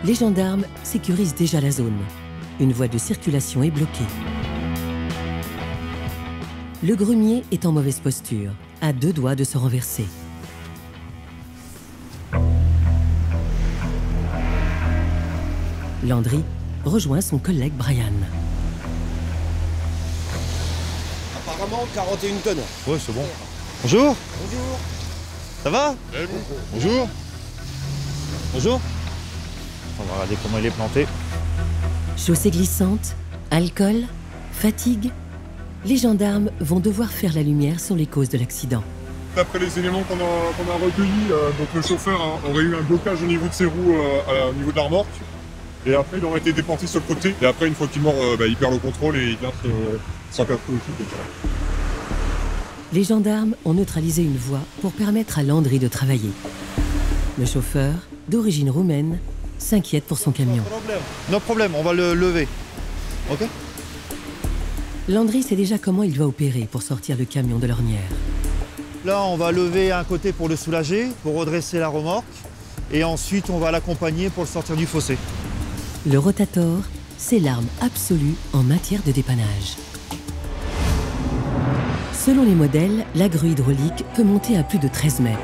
Les gendarmes sécurisent déjà la zone. Une voie de circulation est bloquée. Le grumier est en mauvaise posture, à 2 doigts de se renverser. Landry rejoint son collègue Brian. Apparemment 41 tonnes. Ouais, c'est bon. Bonjour. Bonjour. Ça va? Bonjour. Bonjour. On va regarder comment il est planté. Chaussée glissante, alcool, fatigue. Les gendarmes vont devoir faire la lumière sur les causes de l'accident. D'après les éléments qu'on a recueillis, donc le chauffeur aurait eu un blocage au niveau de ses roues, au niveau de la remorque. Et après, il aurait été déporté sur le côté. Et après, une fois qu'il est mort, il perd le contrôle et il entre sans perdre le coup. Les gendarmes ont neutralisé une voie pour permettre à Landry de travailler. Le chauffeur, d'origine roumaine, s'inquiète pour son camion. No problème, on va le lever. Ok? Landry sait déjà comment il doit opérer pour sortir le camion de l'ornière. Là, on va lever un côté pour le soulager, pour redresser la remorque. Et ensuite, on va l'accompagner pour le sortir du fossé. Le Rotator, c'est l'arme absolue en matière de dépannage. Selon les modèles, la grue hydraulique peut monter à plus de 13 mètres.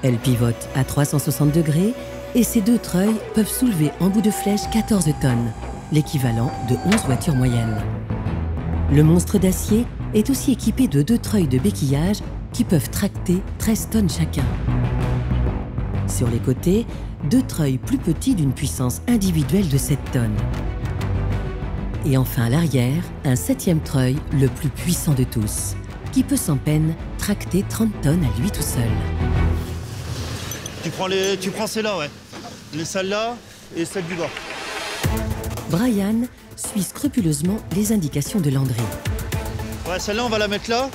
Elle pivote à 360 degrés et ses 2 treuils peuvent soulever en bout de flèche 14 tonnes, l'équivalent de 11 voitures moyennes. Le monstre d'acier est aussi équipé de 2 treuils de béquillage qui peuvent tracter 13 tonnes chacun. Sur les côtés, 2 treuils plus petits d'une puissance individuelle de 7 tonnes. Et enfin à l'arrière, un 7e treuil, le plus puissant de tous, qui peut sans peine tracter 30 tonnes à lui tout seul. Tu prends celles-là, ouais. Celles-là et celles du bas. Brian suit scrupuleusement les indications de Landry. Ouais, celle-là, on va la mettre là.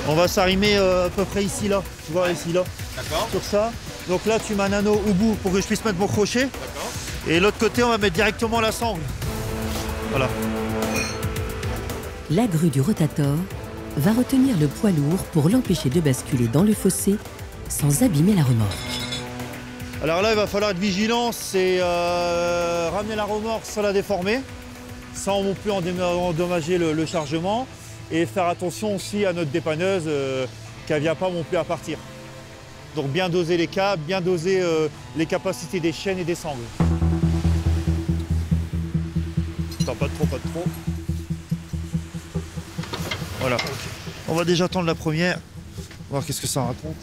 On va s'arrimer à peu près ici, là. Tu vois, ici, là. D'accord. Sur ça. Donc là, tu mets un anneau au bout pour que je puisse mettre mon crochet. D'accord. Et l'autre côté, on va mettre directement la sangle. Voilà. La grue du Rotator va retenir le poids lourd pour l'empêcher de basculer dans le fossé sans abîmer la remorque. Alors là, il va falloir être vigilant, c'est ramener la remorque sans la déformer, sans non plus endommager le chargement, et faire attention aussi à notre dépanneuse qu'elle ne vient pas non plus à partir. Donc bien doser les câbles, bien doser les capacités des chaînes et des sangles. Attends, pas de trop, pas de trop. Voilà. On va déjà tendre la première, voir qu'est-ce que ça raconte.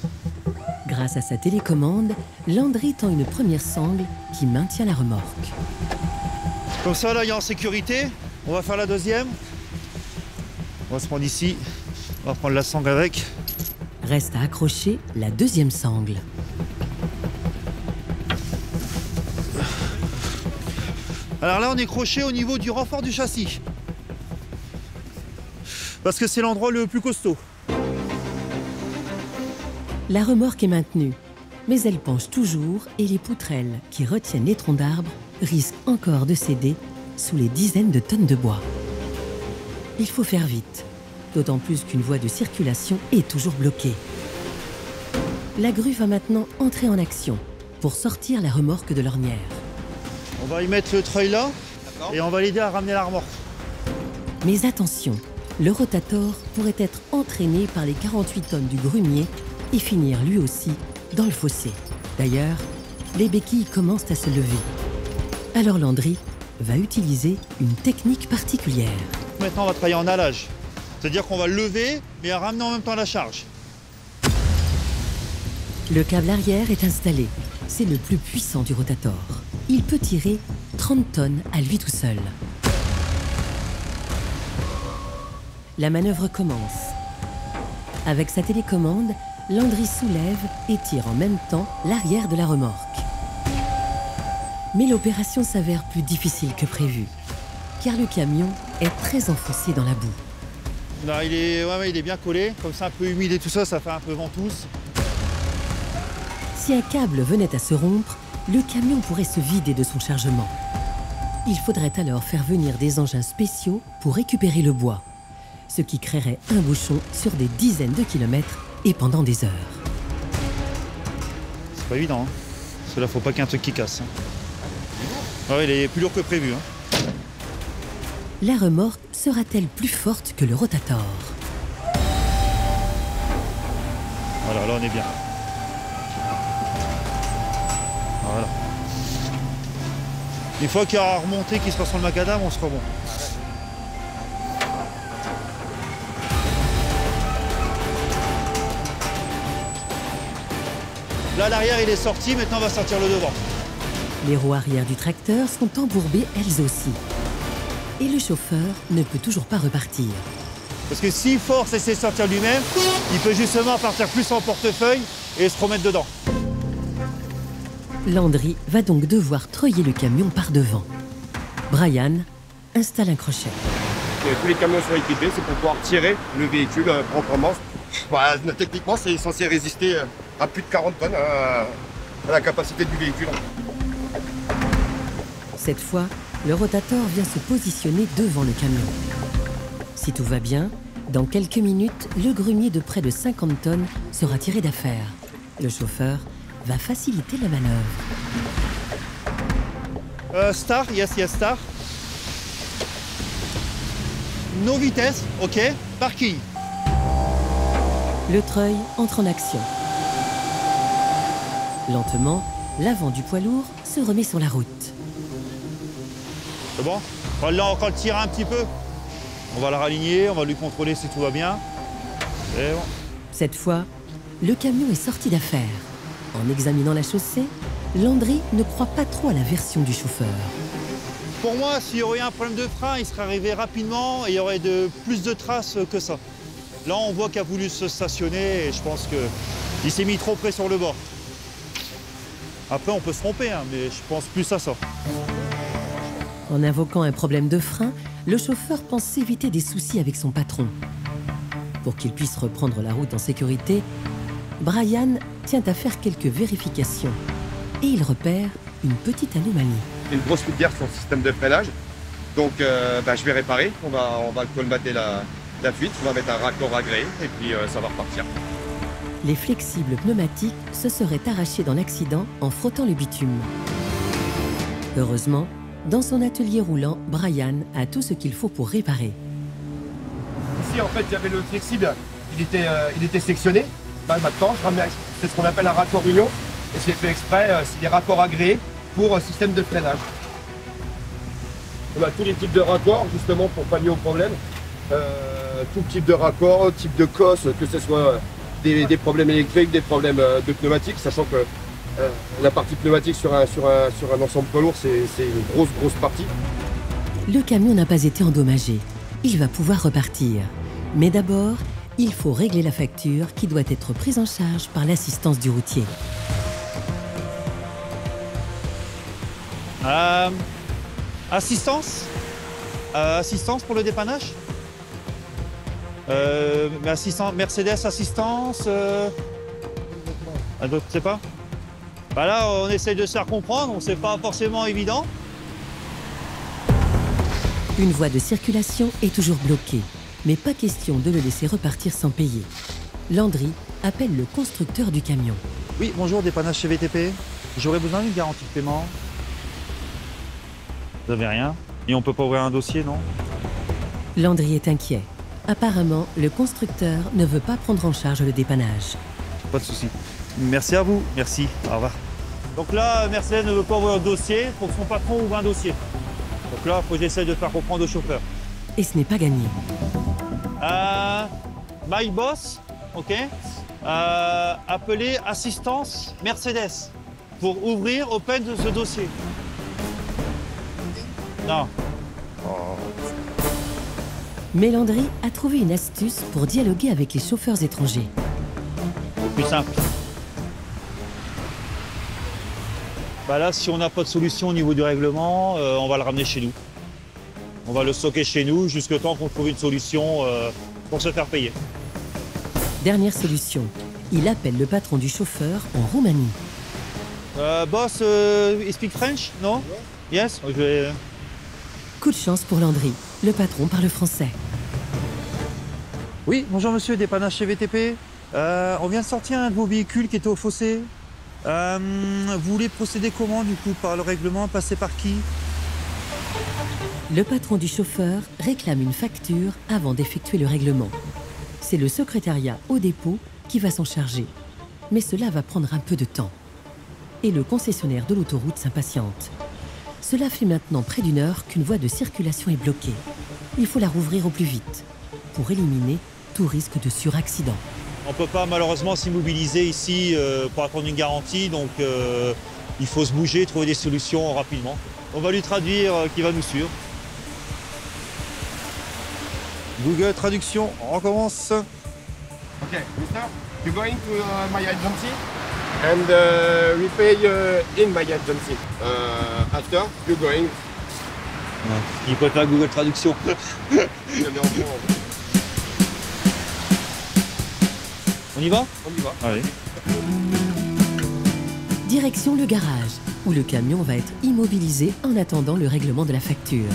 Grâce à sa télécommande, Landry tend une première sangle qui maintient la remorque. Comme ça, là, il est en sécurité. On va faire la deuxième. On va se prendre ici. On va prendre la sangle avec. Reste à accrocher la 2e sangle. Alors là, on est croché au niveau du renfort du châssis. Parce que c'est l'endroit le plus costaud. La remorque est maintenue, mais elle penche toujours et les poutrelles qui retiennent les troncs d'arbres risquent encore de céder sous les dizaines de tonnes de bois. Il faut faire vite, d'autant plus qu'une voie de circulation est toujours bloquée. La grue va maintenant entrer en action pour sortir la remorque de l'ornière. On va y mettre le treuil là et on va l'aider à ramener la remorque. Mais attention, le Rotator pourrait être entraîné par les 48 tonnes du grumier et finir lui aussi dans le fossé. D'ailleurs, les béquilles commencent à se lever. Alors Landry va utiliser une technique particulière. Maintenant, on va travailler en allage. C'est-à-dire qu'on va le lever, mais en ramenant en même temps la charge. Le câble arrière est installé. C'est le plus puissant du Rotator. Il peut tirer 30 tonnes à lui tout seul. La manœuvre commence. Avec sa télécommande, Landry soulève et tire en même temps l'arrière de la remorque. Mais l'opération s'avère plus difficile que prévu, car le camion est très enfoncé dans la boue. Là, il est bien collé, comme ça un peu humide et tout ça, ça fait un peu ventouse. Si un câble venait à se rompre, le camion pourrait se vider de son chargement. Il faudrait alors faire venir des engins spéciaux pour récupérer le bois, ce qui créerait un bouchon sur des dizaines de kilomètres et pendant des heures. C'est pas évident, hein. que là, faut pas qu'il y ait un truc qui casse. Ah ouais, il est plus lourd que prévu. La remorque sera-t-elle plus forte que le rotator? Voilà, là on est bien. Voilà. Une fois qu'il y aura remonté, qu'il sera sur le macadam, on sera bon. Là, l'arrière il est sorti, maintenant on va sortir le devant. Les roues arrière du tracteur sont embourbées elles aussi. Et le chauffeur ne peut toujours pas repartir. Parce que s'il force et essaie de sortir lui-même, il peut justement partir plus en portefeuille et se remettre dedans. Landry va donc devoir treuiller le camion par devant. Brian installe un crochet. Tous les camions sont équipés, c'est pour pouvoir tirer le véhicule proprement. Techniquement, c'est censé résister à plus de 40 tonnes à la capacité du véhicule. Cette fois, le rotator vient se positionner devant le camion. Si tout va bien, dans quelques minutes, le grenier de près de 50 tonnes sera tiré d'affaire. Le chauffeur va faciliter la manœuvre. Start, yes, start. No vitesse, ok. Parking. Le treuil entre en action. Lentement, l'avant du poids lourd se remet sur la route. C'est bon? On va encore le tirer un petit peu. On va le raligner, on va lui contrôler si tout va bien. C'est bon. Cette fois, le camion est sorti d'affaire. En examinant la chaussée, Landry ne croit pas trop à la version du chauffeur. Pour moi, s'il y aurait eu un problème de frein, il serait arrivé rapidement et il y aurait plus de traces que ça. Là, on voit qu'il a voulu se stationner et je pense qu'il s'est mis trop près sur le bord. Après, on peut se tromper, mais je pense plus à ça. En invoquant un problème de frein, le chauffeur pense s'éviter des soucis avec son patron. Pour qu'il puisse reprendre la route en sécurité, Brian tient à faire quelques vérifications. Et il repère une petite anomalie. Une grosse fuite d'air sur le système de freinage. Donc je vais réparer, on va colmater la fuite, on va mettre un raccord agréé et puis ça va repartir. Les flexibles pneumatiques se seraient arrachés dans l'accident en frottant le bitume. Heureusement, dans son atelier roulant, Brian a tout ce qu'il faut pour réparer. Ici, en fait, il y avait le flexible, il était sectionné. Là, maintenant, c'est ce qu'on appelle un raccord union. Et c'est fait exprès, c'est des raccords agréés pour système de freinage. On a tous les types de raccords, justement, pour pallier au problème. Tout type de raccord, type de cosse, que ce soit des problèmes électriques, des problèmes de pneumatiques, sachant que la partie pneumatique sur un ensemble poids lourd, c'est une grosse partie. Le camion n'a pas été endommagé. Il va pouvoir repartir. Mais d'abord, il faut régler la facture qui doit être prise en charge par l'assistance du routier. Assistance assistance pour le dépannage Mercedes assistance d'autres, je sais pas. Bah là, on essaye de se faire comprendre, c'est pas forcément évident. Une voie de circulation est toujours bloquée, mais pas question de le laisser repartir sans payer. Landry appelle le constructeur du camion. Oui, bonjour, dépannage chez VTP. J'aurais besoin d'une garantie de paiement. Vous n'avez rien? Et on peut pas ouvrir un dossier, non? Landry est inquiet. Apparemment, le constructeur ne veut pas prendre en charge le dépannage. Pas de souci. Merci à vous. Merci. Au revoir. Donc là, Mercedes ne veut pas ouvrir un dossier pour que son patron ouvre un dossier. Donc là, il faut que j'essaie de faire comprendre au chauffeur. Et ce n'est pas gagné. My boss, ok. Appelez assistance Mercedes pour ouvrir open de ce dossier. Non. Mais Landry a trouvé une astuce pour dialoguer avec les chauffeurs étrangers. Plus simple. Bah là, si on n'a pas de solution au niveau du règlement, on va le ramener chez nous. On va le stocker chez nous jusqu'au temps qu'on trouve une solution pour se faire payer. Dernière solution, il appelle le patron du chauffeur en Roumanie. Boss, you speak French? No? Yes? Coup de chance pour Landry, le patron parle français. Oui, bonjour monsieur, dépannage chez VTP. On vient de sortir un de vos véhicules qui était au fossé. Vous voulez procéder comment du coup? Par le règlement? Passer par qui? Le patron du chauffeur réclame une facture avant d'effectuer le règlement. C'est le secrétariat au dépôt qui va s'en charger. Mais cela va prendre un peu de temps. Et le concessionnaire de l'autoroute s'impatiente. Cela fait maintenant près d'une heure qu'une voie de circulation est bloquée. Il faut la rouvrir au plus vite pour éliminer tout risque de suraccident. On ne peut pas malheureusement s'immobiliser ici pour attendre une garantie, donc il faut se bouger, trouver des solutions rapidement. On va lui traduire qui va nous suivre. Google Traduction, on recommence. Okay, mister, you're going to my agency and we pay in my agency. After, you're going. Il préfère Google Traduction. On y va? On y va. Allez. Direction le garage, où le camion va être immobilisé en attendant le règlement de la facture.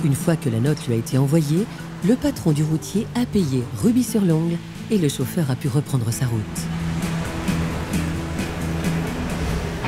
Une fois que la note lui a été envoyée, le patron du routier a payé rubis sur l'ongle et le chauffeur a pu reprendre sa route.